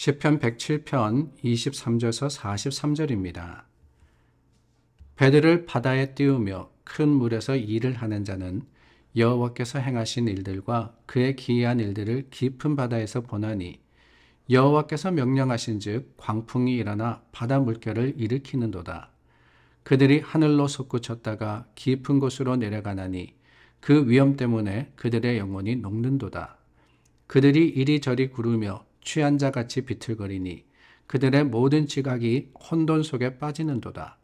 시편 107편 23절에서 43절입니다. 배들을 바다에 띄우며 큰 물에서 일을 하는 자는 여호와께서 행하신 일들과 그의 기이한 일들을 깊은 바다에서 보나니 여호와께서 명령하신즉 광풍이 일어나 바다 물결을 일으키는도다. 그들이 하늘로 솟구쳤다가 깊은 곳으로 내려가나니 그 위험 때문에 그들의 영혼이 녹는도다. 그들이 이리저리 구르며 취한 자같이 비틀거리니 그들의 모든 지각이 혼돈 속에 빠지는도다.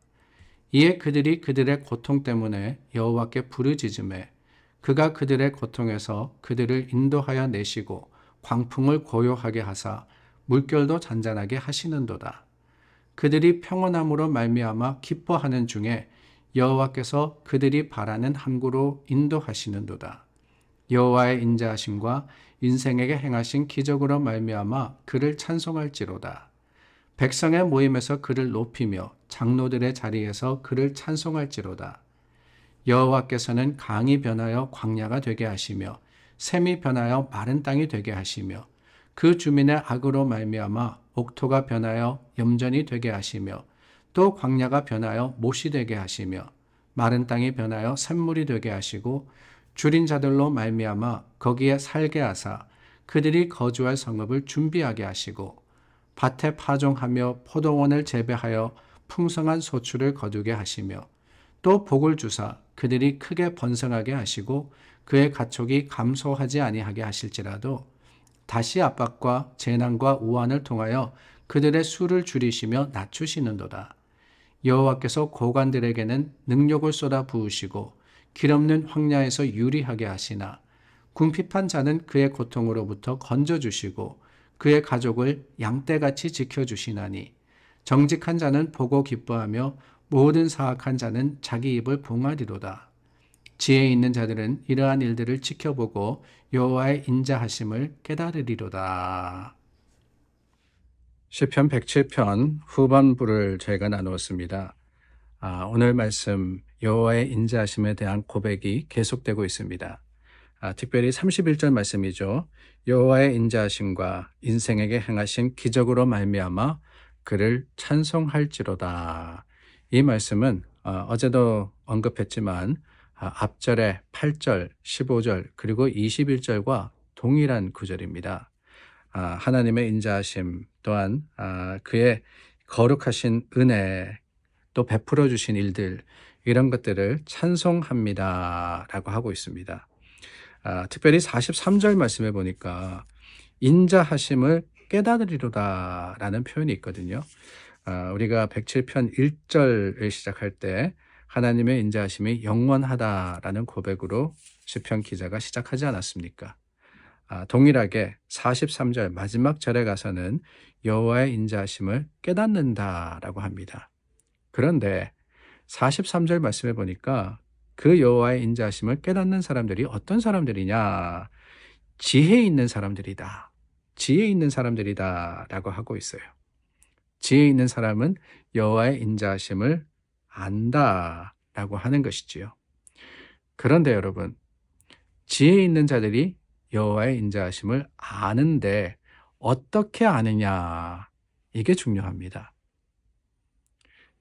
이에 그들이 그들의 고통 때문에 여호와께 부르짖으매 그가 그들의 고통에서 그들을 인도하여 내시고 광풍을 고요하게 하사 물결도 잔잔하게 하시는도다. 그들이 평온함으로 말미암아 기뻐하는 중에 여호와께서 그들이 바라는 항구로 인도하시는도다. 여호와의 인자하심과 인생에게 행하신 기적으로 말미암아 그를 찬송할지로다. 백성의 모임에서 그를 높이며 장로들의 자리에서 그를 찬송할지로다. 여호와께서는 강이 변하여 광야가 되게 하시며 샘이 변하여 마른 땅이 되게 하시며 그 주민의 악으로 말미암아 옥토가 변하여 염전이 되게 하시며 또 광야가 변하여 못이 되게 하시며 마른 땅이 변하여 샘물이 되게 하시고 줄인 자들로 말미암아 거기에 살게 하사 그들이 거주할 성읍을 준비하게 하시고 밭에 파종하며 포도원을 재배하여 풍성한 소출을 거두게 하시며 또 복을 주사 그들이 크게 번성하게 하시고 그의 가축이 감소하지 아니하게 하실지라도 다시 압박과 재난과 우환을 통하여 그들의 수를 줄이시며 낮추시는도다. 여호와께서 고관들에게는 능력을 쏟아 부으시고 길없는 황야에서 유리하게 하시나 궁핍한 자는 그의 고통으로부터 건져주시고 그의 가족을 양떼같이 지켜주시나니 정직한 자는 보고 기뻐하며 모든 사악한 자는 자기 입을 봉하리로다. 지혜 있는 자들은 이러한 일들을 지켜보고 여호와의 인자하심을 깨달으리로다. 시편 107편 후반부를 저희가 나누었습니다. 오늘 말씀 여호와의 인자하심에 대한 고백이 계속되고 있습니다. 특별히 31절 말씀이죠. 여호와의 인자하심과 인생에게 행하신 기적으로 말미암아 그를 찬송할지로다. 이 말씀은 어제도 언급했지만 앞절의 8절, 15절 그리고 21절과 동일한 구절입니다. 하나님의 인자하심 또한 그의 거룩하신 은혜 또 베풀어 주신 일들 이런 것들을 찬송합니다 라고 하고 있습니다. 특별히 43절 말씀에 보니까 인자하심을 깨달으리로다 라는 표현이 있거든요. 우리가 107편 1절을 시작할 때 하나님의 인자하심이 영원하다라는 고백으로 시편 기자가 시작하지 않았습니까? 동일하게 43절 마지막 절에 가서는 여호와의 인자하심을 깨닫는다라고 합니다. 그런데 43절 말씀에 보니까 그 여호와의 인자하심을 깨닫는 사람들이 어떤 사람들이냐? 지혜 있는 사람들이다. 지혜 있는 사람들이다 라고 하고 있어요. 지혜 있는 사람은 여호와의 인자하심을 안다 라고 하는 것이지요. 그런데 여러분, 지혜 있는 자들이 여호와의 인자하심을 아는데 어떻게 아느냐? 이게 중요합니다.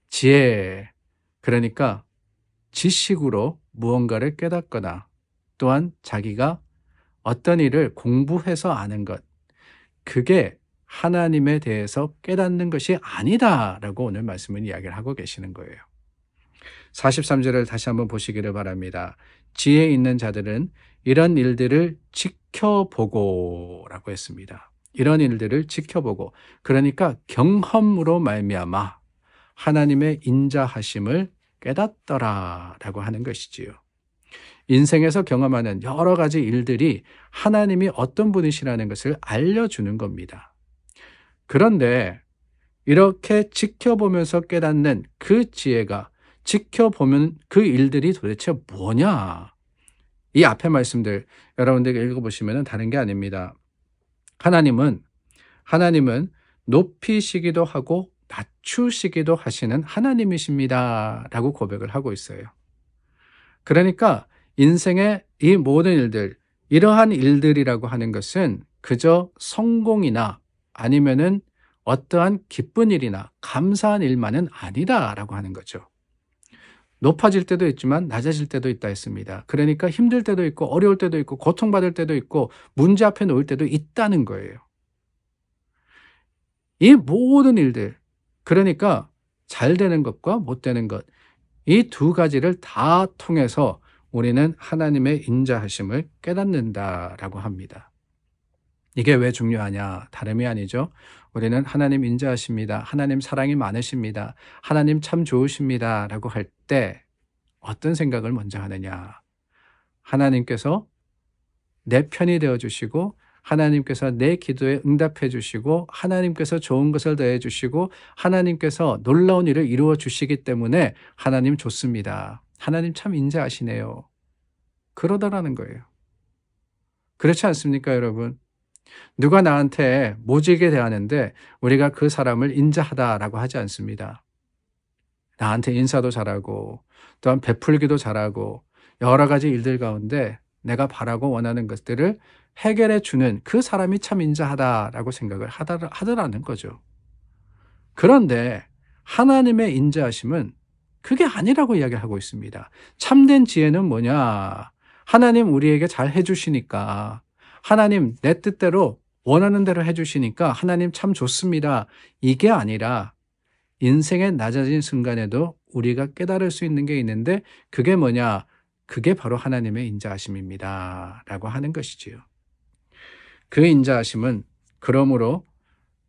지혜, 그러니까 지식으로 무언가를 깨닫거나 또한 자기가 어떤 일을 공부해서 아는 것, 그게 하나님에 대해서 깨닫는 것이 아니다라고 오늘 말씀은 이야기를 하고 계시는 거예요. 43절을 다시 한번 보시기를 바랍니다. 지혜 있는 자들은 이런 일들을 지켜보고 라고 했습니다. 이런 일들을 지켜보고, 그러니까 경험으로 말미암아 하나님의 인자하심을 깨닫더라 라고 하는 것이지요. 인생에서 경험하는 여러 가지 일들이 하나님이 어떤 분이시라는 것을 알려주는 겁니다. 그런데 이렇게 지켜보면서 깨닫는 그 지혜가, 지켜보면 그 일들이 도대체 뭐냐? 이 앞에 말씀들 여러분들에게 읽어보시면 다른 게 아닙니다. 하나님은 높이시기도 하고 낮추시기도 하시는 하나님이십니다 라고 고백을 하고 있어요. 그러니까 인생의 이 모든 일들, 이러한 일들이라고 하는 것은 그저 성공이나 아니면은 어떠한 기쁜 일이나 감사한 일만은 아니다라고 하는 거죠. 높아질 때도 있지만 낮아질 때도 있다 했습니다. 그러니까 힘들 때도 있고 어려울 때도 있고 고통받을 때도 있고 문제 앞에 놓일 때도 있다는 거예요. 이 모든 일들, 그러니까 잘 되는 것과 못 되는 것, 이 두 가지를 다 통해서 우리는 하나님의 인자하심을 깨닫는다라고 합니다. 이게 왜 중요하냐? 다름이 아니죠. 우리는 하나님 인자하십니다. 하나님 사랑이 많으십니다. 하나님 참 좋으십니다. 라고 할 때 어떤 생각을 먼저 하느냐? 하나님께서 내 편이 되어 주시고 하나님께서 내 기도에 응답해 주시고 하나님께서 좋은 것을 더해 주시고 하나님께서 놀라운 일을 이루어 주시기 때문에 하나님 좋습니다. 하나님 참 인자하시네요. 그러더라는 거예요. 그렇지 않습니까, 여러분? 누가 나한테 모질게 대하는데 우리가 그 사람을 인자하다라고 하지 않습니다. 나한테 인사도 잘하고 또한 베풀기도 잘하고 여러 가지 일들 가운데 내가 바라고 원하는 것들을 해결해 주는 그 사람이 참 인자하다라고 생각을 하더라는 거죠. 그런데 하나님의 인자하심은 그게 아니라고 이야기하고 있습니다. 참된 지혜는 뭐냐? 하나님 우리에게 잘 해주시니까, 하나님 내 뜻대로 원하는 대로 해주시니까 하나님 참 좋습니다. 이게 아니라 인생의 낮아진 순간에도 우리가 깨달을 수 있는 게 있는데 그게 뭐냐? 그게 바로 하나님의 인자하심입니다. 라고 하는 것이지요. 그 인자하심은 그러므로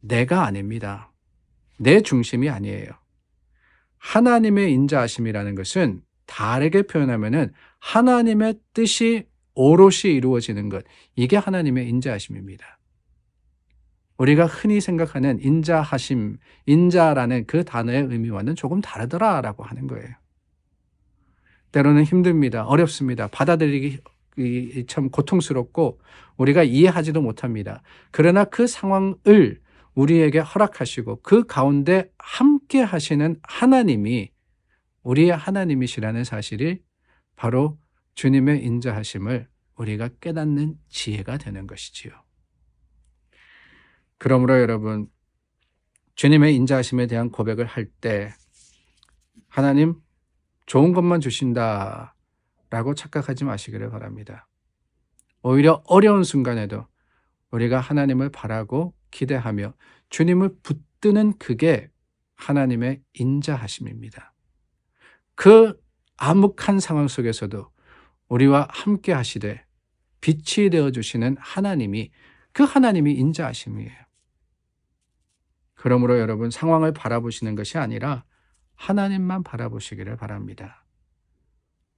내가 아닙니다. 내 중심이 아니에요. 하나님의 인자하심이라는 것은 다르게 표현하면은 하나님의 뜻이 오롯이 이루어지는 것, 이게 하나님의 인자하심입니다. 우리가 흔히 생각하는 인자하심, 인자라는 그 단어의 의미와는 조금 다르더라라고 하는 거예요. 때로는 힘듭니다. 어렵습니다. 받아들이기 참 고통스럽고 우리가 이해하지도 못합니다. 그러나 그 상황을 우리에게 허락하시고 그 가운데 함께 하시는 하나님이 우리의 하나님이시라는 사실이 바로 주님의 인자하심을 우리가 깨닫는 지혜가 되는 것이지요. 그러므로 여러분, 주님의 인자하심에 대한 고백을 할 때 하나님 좋은 것만 주신다라고 착각하지 마시기를 바랍니다. 오히려 어려운 순간에도 우리가 하나님을 바라고 기대하며 주님을 붙드는 그게 하나님의 인자하심입니다. 그 암흑한 상황 속에서도 우리와 함께 하시되 빛이 되어주시는 하나님이, 그 하나님이 인자하심이에요. 그러므로 여러분, 상황을 바라보시는 것이 아니라 하나님만 바라보시기를 바랍니다.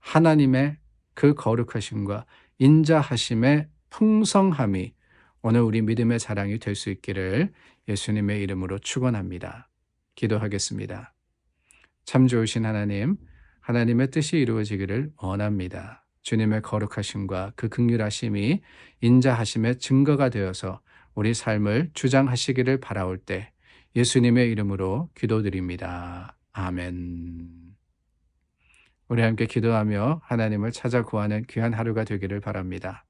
하나님의 그 거룩하심과 인자하심의 풍성함이 오늘 우리 믿음의 자랑이 될 수 있기를 예수님의 이름으로 축원합니다. 기도하겠습니다. 참 좋으신 하나님, 하나님의 뜻이 이루어지기를 원합니다. 주님의 거룩하심과 그 긍휼하심이 인자하심의 증거가 되어서 우리 삶을 주장하시기를 바라올 때 예수님의 이름으로 기도드립니다. 아멘. 우리 함께 기도하며 하나님을 찾아 구하는 귀한 하루가 되기를 바랍니다.